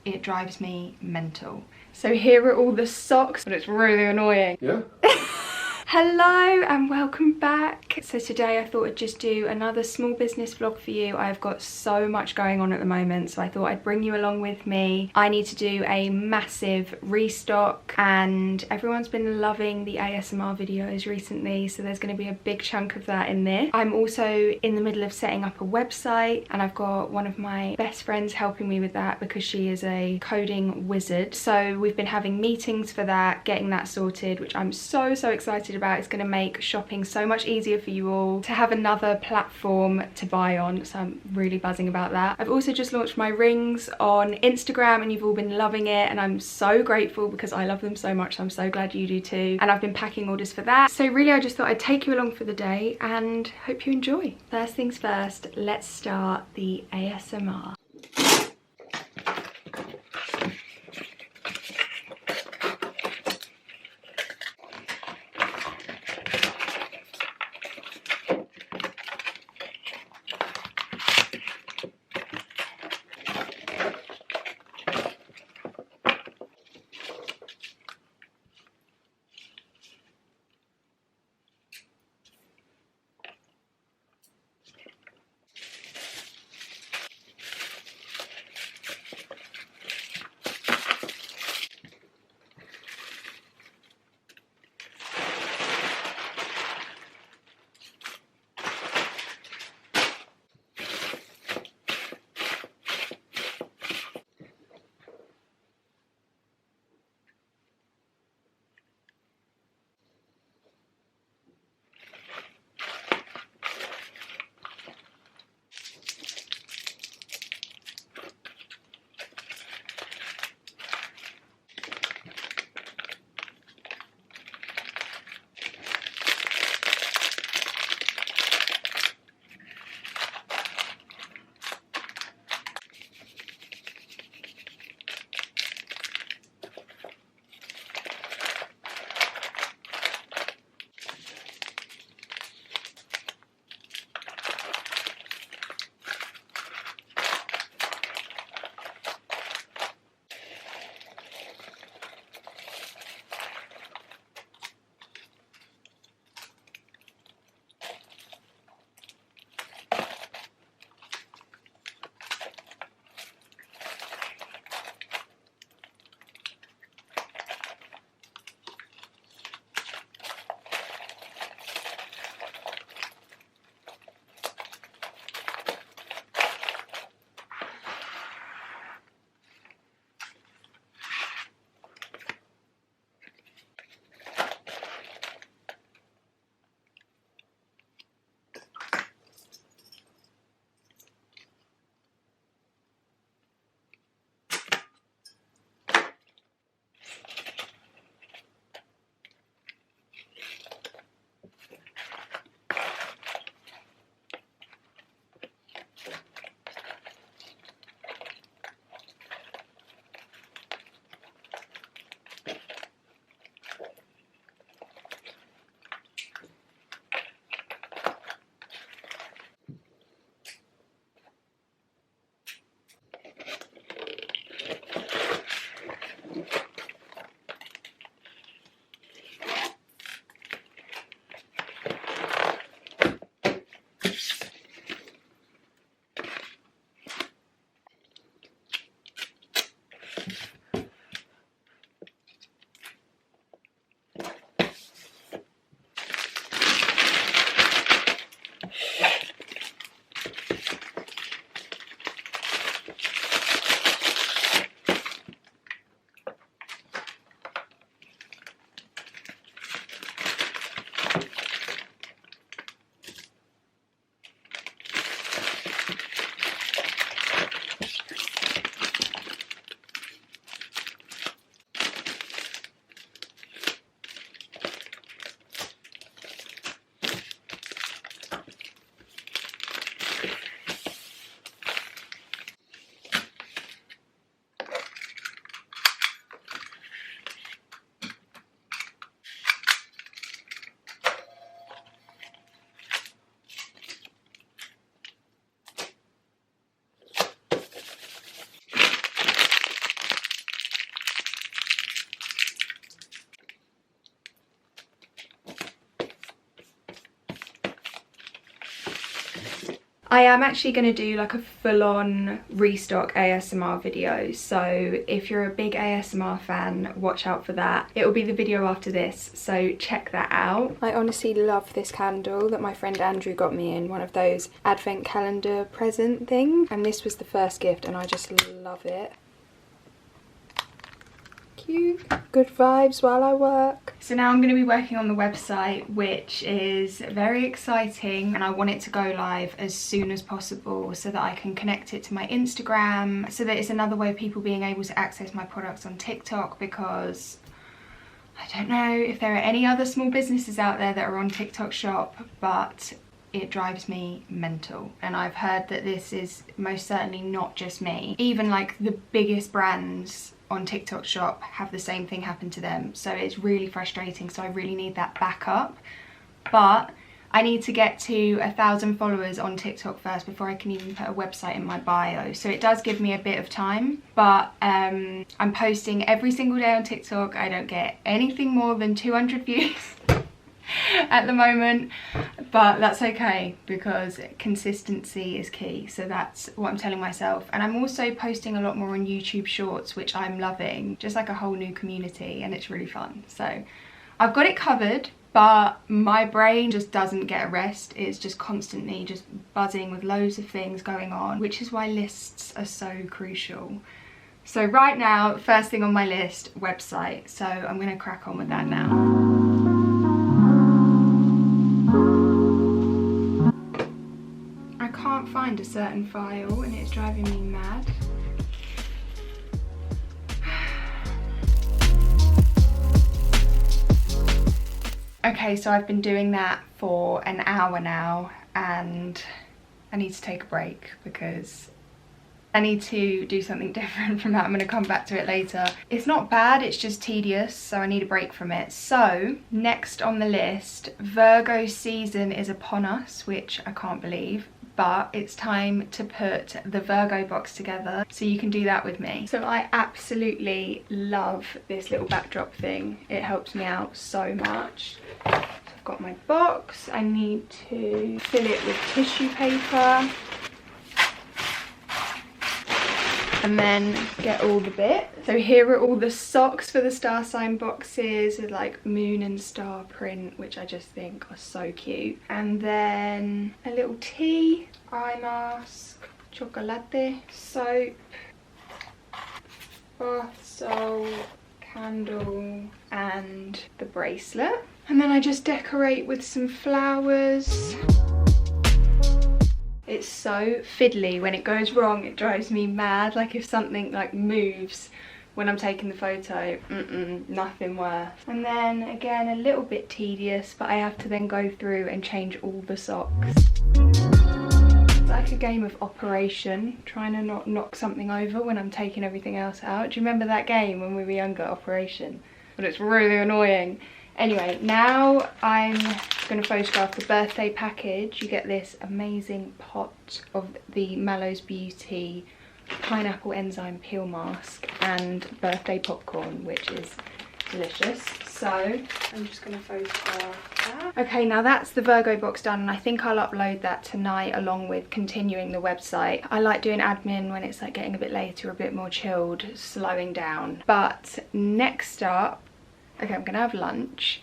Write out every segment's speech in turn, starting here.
It drives me mental. So here are all the socks, but it's really annoying. Yeah. Hello and welcome back. So today I thought I'd just do another small business vlog for you. I've got so much going on at the moment, so I thought I'd bring you along with me. I need to do a massive restock and everyone's been loving the ASMR videos recently, so there's going to be a big chunk of that in this. I'm also in the middle of setting up a website and I've got one of my best friends helping me with that because she is a coding wizard. So we've been having meetings for that, getting that sorted, which I'm so excited about. It's going to make shopping so much easier for you all to have another platform to buy on, so I'm really buzzing about that. I've also just launched my rings on Instagram and you've all been loving it and I'm so grateful because I love them so much, so I'm so glad you do too, and I've been packing orders for that. So really I just thought I'd take you along for the day and hope you enjoy. First things first, let's start the ASMR. I am actually going to do like a full-on restock ASMR video, so if you're a big ASMR fan, watch out for that. It will be the video after this, so check that out. I honestly love this candle that my friend Andrew got me in one of those advent calendar present things, and this was the first gift and I just love it. Cute. Good vibes while I work. So now I'm going to be working on the website, which is very exciting, and I want it to go live as soon as possible so that I can connect it to my Instagram, so that it's another way of people being able to access my products on TikTok, because I don't know if there are any other small businesses out there that are on TikTok Shop, but it drives me mental. And I've heard that this is most certainly not just me. Even like the biggest brands on TikTok Shop have the same thing happen to them, so it's really frustrating. So I really need that backup, but I need to get to 1,000 followers on TikTok first before I can even put a website in my bio, so it does give me a bit of time. But I'm posting every single day on TikTok. I don't get anything more than 200 views at the moment, but that's okay because consistency is key, so that's what I'm telling myself. And I'm also posting a lot more on YouTube Shorts, which I'm loving, just like a whole new community, and it's really fun. So I've got it covered, but my brain just doesn't get a rest. It's just constantly just buzzing with loads of things going on, which is why lists are so crucial. So right now, first thing on my list, website, so I'm gonna crack on with that now. Find a certain file and it's driving me mad. Okay, so I've been doing that for an hour now and I need to take a break because I need to do something different from that. I'm going to come back to it later. It's not bad, it's just tedious, so I need a break from it. So next on the list, Virgo season is upon us, which I can't believe. But it's time to put the Virgo box together, so you can do that with me. So I absolutely love this little backdrop thing. It helps me out so much. So I've got my box. I need to fill it with tissue paper and then get all the bits. So here are all the socks for the star sign boxes with like moon and star print, which I just think are so cute. And then a little tea, eye mask, chocolate, soap, bath salt, candle, and the bracelet. And then I just decorate with some flowers. It's so fiddly. When it goes wrong, it drives me mad. Like if something like moves when I'm taking the photo, nothing worse. And then again, a little bit tedious, but I have to then go through and change all the socks. It's like a game of Operation, trying to not knock something over when I'm taking everything else out. Do you remember that game when we were younger, Operation? But it's really annoying. Anyway, now I'm going to photograph the birthday package. You get this amazing pot of the Mallows Beauty pineapple enzyme peel mask and birthday popcorn, which is delicious. So I'm just going to photograph that. Okay, now that's the Virgo box done, and I think I'll upload that tonight along with continuing the website. I like doing admin when it's like getting a bit later, a bit more chilled, slowing down. But next up, okay, I'm gonna have lunch,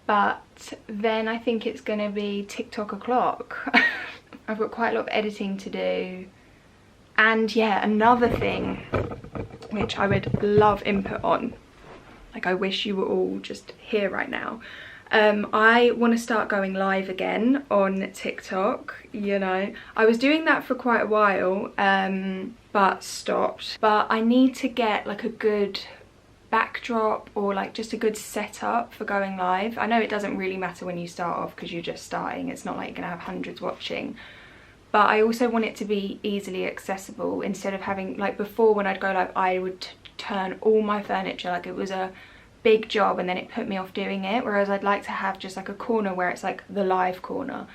but then I think it's gonna be TikTok o'clock. I've got quite a lot of editing to do. And yeah, another thing which I would love input on, like I wish you were all just here right now. I want to start going live again on TikTok, you know. I was doing that for quite a while, but stopped. But I need to get like a good backdrop or like just a good setup for going live. I know it doesn't really matter when you start off because you're just starting. It's not like you're gonna have hundreds watching. But I also want it to be easily accessible instead of having, like before when I'd go live, I would turn all my furniture, like it was a big job and then it put me off doing it. Whereas I'd like to have just like a corner where it's like the live corner.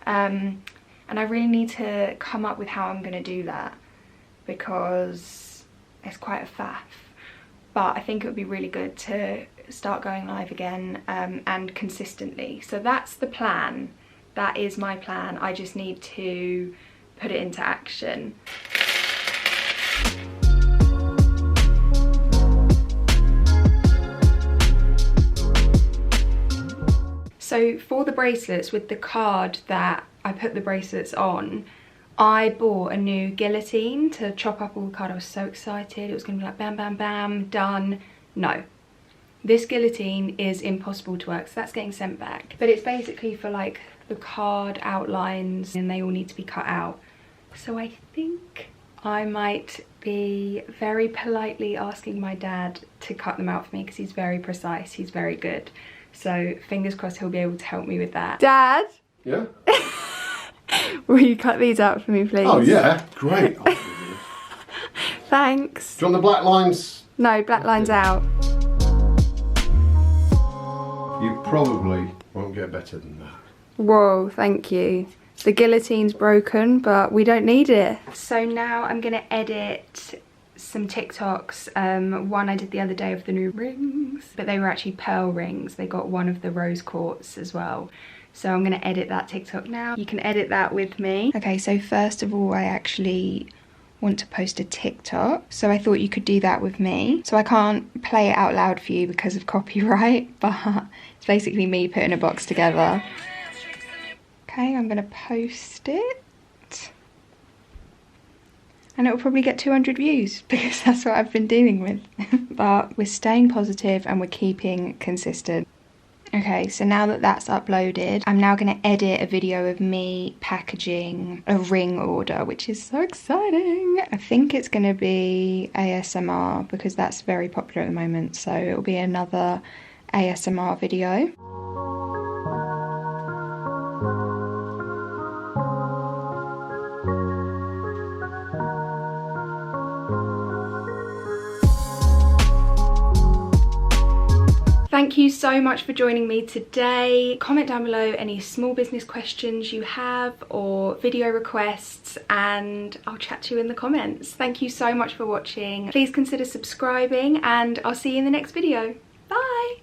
And I really need to come up with how I'm gonna do that because it's quite a faff. But I think it would be really good to start going live again and consistently. So that's the plan. That is my plan. I just need to put it into action. So for the bracelets, with the card that I put the bracelets on, I bought a new guillotine to chop up all the card. I was so excited. It was going to be like bam, bam, bam, done. No. This guillotine is impossible to work, so that's getting sent back. But it's basically for like the card outlines, and they all need to be cut out. So I think I might be very politely asking my dad to cut them out for me, because he's very precise, he's very good. So fingers crossed he'll be able to help me with that. Dad? Yeah? Will you cut these out for me, please? Oh yeah, great. Thanks. Do you want the black lines? No, black lines out. You probably won't get better than that. Whoa, thank you. The guillotine's broken, but we don't need it. So now I'm gonna edit some TikToks. One I did the other day of the new rings, but they were actually pearl rings. They got one of the rose quartz as well. So I'm gonna edit that TikTok now. You can edit that with me. Okay, so first of all, I actually want to post a TikTok. So I thought you could do that with me. So I can't play it out loud for you because of copyright, but it's basically me putting a box together. Okay, I'm gonna post it. And it'll probably get 200 views because that's what I've been dealing with. But we're staying positive and we're keeping consistent. Okay, so now that that's uploaded, I'm now going to edit a video of me packaging a ring order, which is so exciting. I think it's going to be ASMR because that's very popular at the moment. So it'll be another ASMR video. Thank you so much for joining me today. Comment down below any small business questions you have or video requests, and I'll chat to you in the comments. Thank you so much for watching. Please consider subscribing, and I'll see you in the next video. Bye!